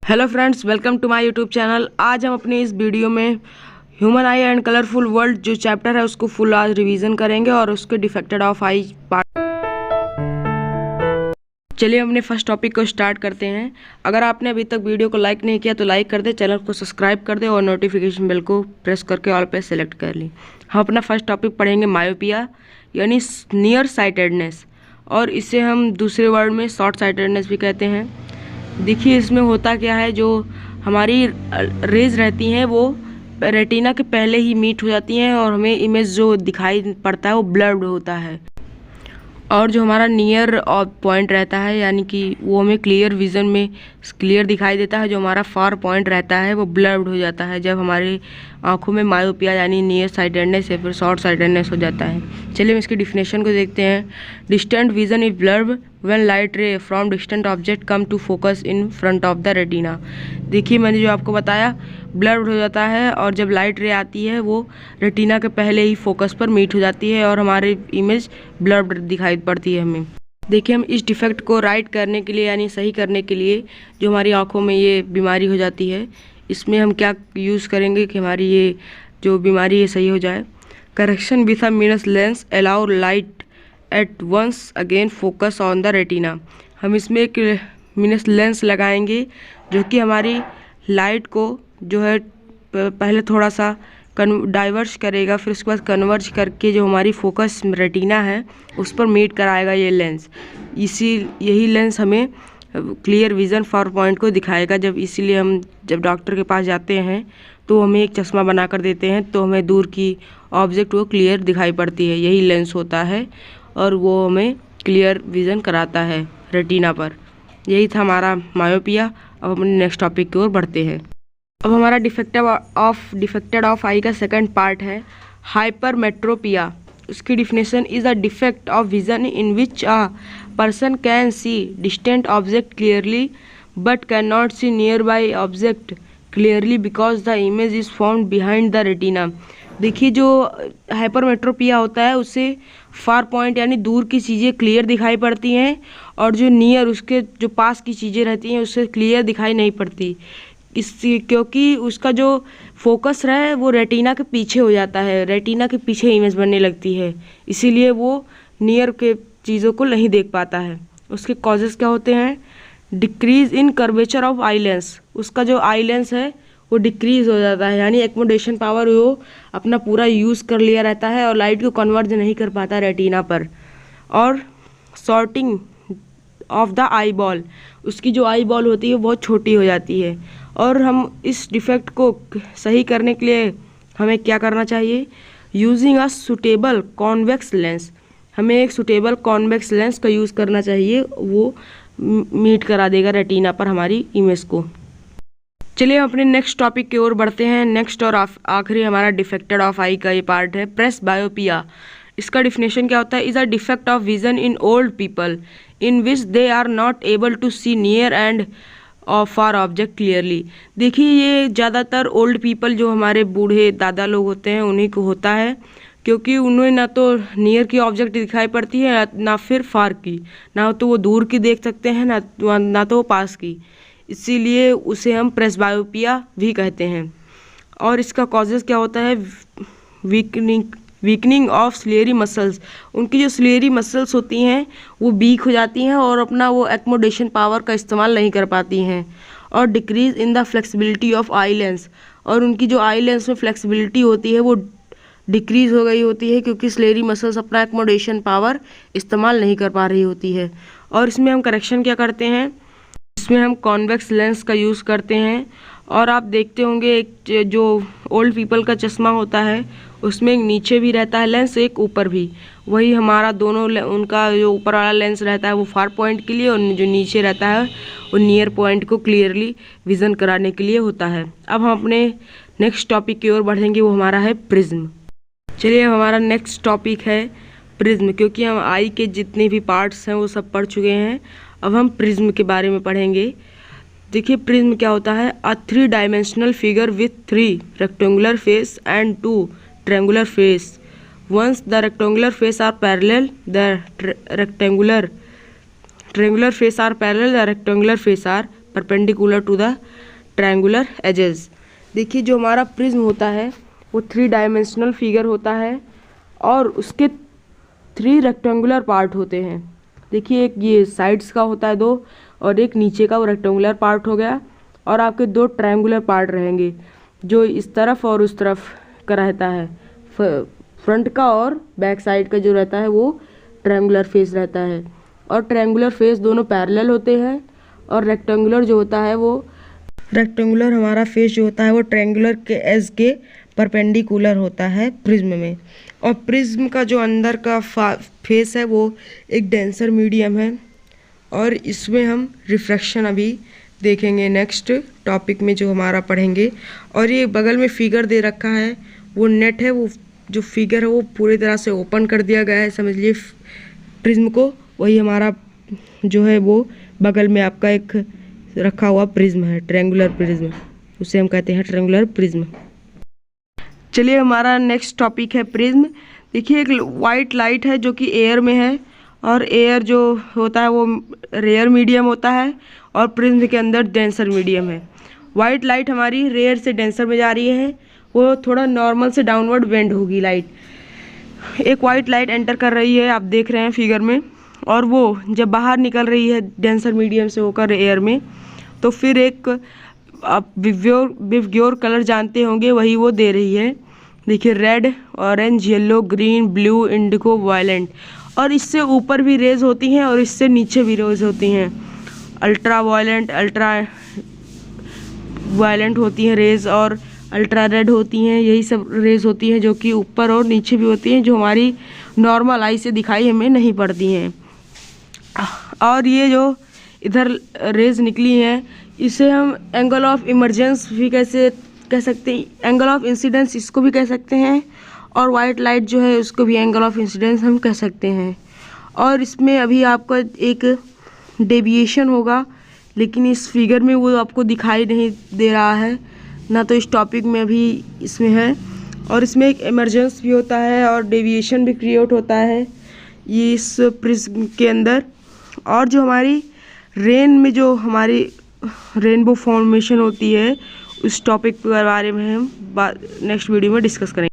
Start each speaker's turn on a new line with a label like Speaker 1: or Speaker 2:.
Speaker 1: Hello friends, welcome to my YouTube channel. आज हम अपने इस वीडियो में human eye and colourful world जो चैप्टर है उसको फुल आज रिवीजन करेंगे और उसके डिफेक्टेड ऑफ आई पार्ट। चलिए अपने फर्स्ट टॉपिक को स्टार्ट करते हैं। अगर आपने अभी तक वीडियो को लाइक नहीं किया तो लाइक कर दे, चैनल को सब्सक्राइब कर दे और नोटिफिकेशन बेल को प्रेस करके ऑल पे सेलेक्ट कर ली। हम अपना फर्स्ट टॉपिक पढ़ेंगे मायोपिया यानी नियर साइटेडनेस, और इसे हम दूसरे वर्ड में शॉर्ट साइटेडनेस भी कहते हैं। देखिए इसमें होता क्या है, जो हमारी रेज रहती हैं वो रेटिना के पहले ही मीट हो जाती हैं और हमें इमेज जो दिखाई पड़ता है वो ब्लर्ड होता है, और जो हमारा नियर पॉइंट रहता है यानी कि वो हमें क्लियर विजन में क्लियर दिखाई देता है। जो हमारा फार पॉइंट रहता है वो ब्लर्ड हो जाता है जब हमारी आंखों में मायोपिया यानी नियर साइटेडनेस या फिर शॉर्ट साइटेडनेस हो जाता है। चलिए हम इसकी डिफिनेशन को देखते हैं। Distant vision is blurred when light ray from distant object come to focus in front of the retina. देखिए मैंने जो आपको बताया, ब्लर्ड हो जाता है और जब लाइट रे आती है वो रेटिना के पहले ही फोकस पर मीट हो जाती है और हमारी इमेज ब्लर्ड दिखाई पड़ती है हमें। देखिए हम इस डिफेक्ट को राइट करने के लिए यानी सही करने के लिए जो हमारी आंखों में ये बीमारी हो जाती है, इसमें हम क्या यूज़ करेंगे कि हमारी ये जो बीमारी है सही हो जाए। Correction with a minus lens allow light at once again focus on the retina. हम इसमें एक मिनस लेंस लगाएंगे जो कि हमारी लाइट को जो है पहले थोड़ा सा डाइवर्स करेगा, फिर उसके बाद कन्वर्ज करके जो हमारी फोकस रेटिना है उस पर मीट कराएगा ये लेंस। यही लेंस हमें क्लियर विज़न फॉर पॉइंट को दिखाएगा। इसीलिए हम जब डॉक्टर के पास जाते हैं तो हमें एक चश्मा बना कर देते हैं तो हमें दूर की ऑब्जेक्ट वो क्लियर दिखाई पड़ती है। यही लेंस होता है और वो हमें क्लियर विज़न कराता है रेटिना पर। यही था हमारा मायोपिया। अब अपने नेक्स्ट टॉपिक की ओर बढ़ते हैं। अब हमारा डिफेक्टेड ऑफ आई का सेकंड पार्ट है हाइपरमेट्रोपिया। उसकी definition is a defect of vision in which a person can see distant object clearly but can not see near by object clearly because the image is found behind the retina. देखिए जो hypermetropia होता है उससे far point यानी दूर की चीज़ें clear दिखाई पड़ती हैं और जो नियर उसके जो पास की चीज़ें रहती हैं उससे क्लियर दिखाई नहीं पड़ती, इससे क्योंकि उसका जो फोकस है वो रेटिना के पीछे हो जाता है, रेटिना के पीछे इमेज बनने लगती है, इसीलिए वो नियर के चीज़ों को नहीं देख पाता है। उसके कॉजेज़ क्या होते हैं? Decrease in curvature of eye lens. उसका जो आई लेंस है वो डिक्रीज हो जाता है यानी एकोमोडेशन पावर वो अपना पूरा यूज़ कर लिया रहता है और लाइट को कन्वर्ज नहीं कर पाता रेटिना पर। और shortening of the eye ball, उसकी जो आई बॉल होती है बहुत छोटी हो जाती है। और हम इस डिफेक्ट को सही करने के लिए हमें क्या करना चाहिए? Using a suitable convex lens. हमें एक सुटेबल कॉन्वेक्स लेंस का यूज़ करना चाहिए, वो मीट करा देगा रेटिना पर हमारी इमेज को। चलिए हम अपने नेक्स्ट टॉपिक की ओर बढ़ते हैं। नेक्स्ट और आखिरी हमारा डिफेक्टेड ऑफ आई का ये पार्ट है प्रेस बायोपिया। इसका डिफिनेशन क्या होता है? Is a defect of vision in old people in which they are not able to see near and far object clearly. देखिए ये ज़्यादातर ओल्ड पीपल जो हमारे बूढ़े दादा लोग होते हैं उन्हीं को होता है, क्योंकि उन्हें ना तो नियर की ऑब्जेक्ट दिखाई पड़ती है ना फिर फार की, ना तो वो दूर की देख सकते हैं ना तो वो पास की, इसीलिए उसे हम प्रेस बायोपिया भी कहते हैं। और इसका कॉजेज़ क्या होता है? Weakening of ciliary muscles. उनकी जो सिलेरी मसल्स होती हैं वो वीक हो जाती हैं और अपना वो एकोमोडेशन पावर का इस्तेमाल नहीं कर पाती हैं। और decrease in the flexibility of eye lens, और उनकी जो आई लेंस में फ्लेक्सिबिलिटी होती है वो डिक्रीज हो गई होती है क्योंकि सिलेरी मसल्स अपना एकोमोडेशन पावर इस्तेमाल नहीं कर पा रही होती है। और इसमें हम करेक्शन क्या करते हैं? इसमें हम कॉन्वेक्स लेंस का यूज़ करते हैं। और आप देखते होंगे एक जो ओल्ड पीपल का चश्मा होता है उसमें एक नीचे भी रहता है लेंस, एक ऊपर भी। वही हमारा दोनों उनका जो ऊपर वाला लेंस रहता है वो फार पॉइंट के लिए और जो नीचे रहता है वो नियर पॉइंट को क्लियरली विज़न कराने के लिए होता है। अब हम अपने नेक्स्ट टॉपिक की ओर बढ़ेंगे, वो हमारा है प्रिज्म। चलिए हमारा नेक्स्ट टॉपिक है प्रिज्म। क्योंकि हम आई के जितने भी पार्ट्स हैं वो सब पढ़ चुके हैं, अब हम प्रिज्म के बारे में पढ़ेंगे। देखिए प्रिज्म क्या होता है? A 3 dimensional figure with 3 rectangular face and 2 triangular face. Once the rectangular face are parallel the triangular face are parallel, the rectangular face are perpendicular to the triangular edges. देखिए जो हमारा प्रिज्म होता है वो 3 dimensional figure होता है और उसके 3 रेक्टेंगुलर पार्ट होते हैं। देखिए एक ये साइड्स का होता है 2 और एक नीचे का वो रेक्टेंगुलर पार्ट हो गया और आपके 2 ट्रायंगुलर पार्ट रहेंगे जो इस तरफ और उस तरफ का रहता है। फ्रंट का और बैक साइड का जो रहता है वो ट्रायंगुलर फेस रहता है और ट्रायंगुलर फेस दोनों पैरेलल होते हैं और रेक्टेंगुलर जो होता है वो रेक्टेंगुलर हमारा फेस जो होता है वो ट्रायंगुलर के एज के परपेंडिकुलर होता है प्रिज्म में। और प्रिज्म का जो अंदर का फेस है वो एक डेंसर मीडियम है और इसमें हम रिफ्रैक्शन अभी देखेंगे नेक्स्ट टॉपिक में जो हमारा पढ़ेंगे। और ये बगल में फिगर दे रखा है वो नेट है, वो जो फिगर है वो पूरी तरह से ओपन कर दिया गया है समझ लिए प्रिज्म को। वही हमारा जो है वो बगल में आपका एक रखा हुआ प्रिज्म है, ट्रायंगुलर प्रिज्म, उसे हम कहते हैं ट्रायंगुलर प्रिज्म। चलिए हमारा नेक्स्ट टॉपिक है प्रिज्म। देखिए एक वाइट लाइट है जो कि एयर में है और एयर जो होता है वो रेयर मीडियम होता है और प्रिज्म के अंदर डेंसर मीडियम है। वाइट लाइट हमारी रेयर से डेंसर में जा रही है, वो थोड़ा नॉर्मल से डाउनवर्ड बेंड होगी लाइट। एक वाइट लाइट एंटर कर रही है, आप देख रहे हैं फिगर में, और वो जब बाहर निकल रही है डेंसर मीडियम से होकर एयर में तो फिर एक आप विवग्योर कलर जानते होंगे, वही वो दे रही है। देखिए red, orange, yellow, green, blue, Indigo, violent. और इससे ऊपर भी रेज होती हैं और इससे नीचे भी रेज होती हैं। अल्ट्रा वायलेंट होती हैं रेज और अल्ट्रा रेड होती हैं, यही सब रेज होती हैं जो कि ऊपर और नीचे भी होती हैं, जो हमारी नॉर्मल आई से दिखाई हमें नहीं पड़ती हैं। और ये जो इधर रेज निकली हैं इसे हम एंगल ऑफ इमरजेंस भी कैसे कह सकते हैं, एंगल ऑफ इंसिडेंस इसको भी कह सकते हैं, और वाइट लाइट जो है उसको भी एंगल ऑफ इंसिडेंस हम कह सकते हैं। और इसमें अभी आपका एक डेविएशन होगा लेकिन इस फिगर में वो आपको दिखाई नहीं दे रहा है, ना तो इस टॉपिक में अभी इसमें है। और इसमें एक इमरजेंस भी होता है और डेविएशन भी क्रिएट होता है ये इस प्रिज्म के अंदर। और जो हमारी रेन में जो हमारी रेनबो फॉर्मेशन होती है उस टॉपिक के बारे में हम नेक्स्ट वीडियो में डिस्कस करेंगे।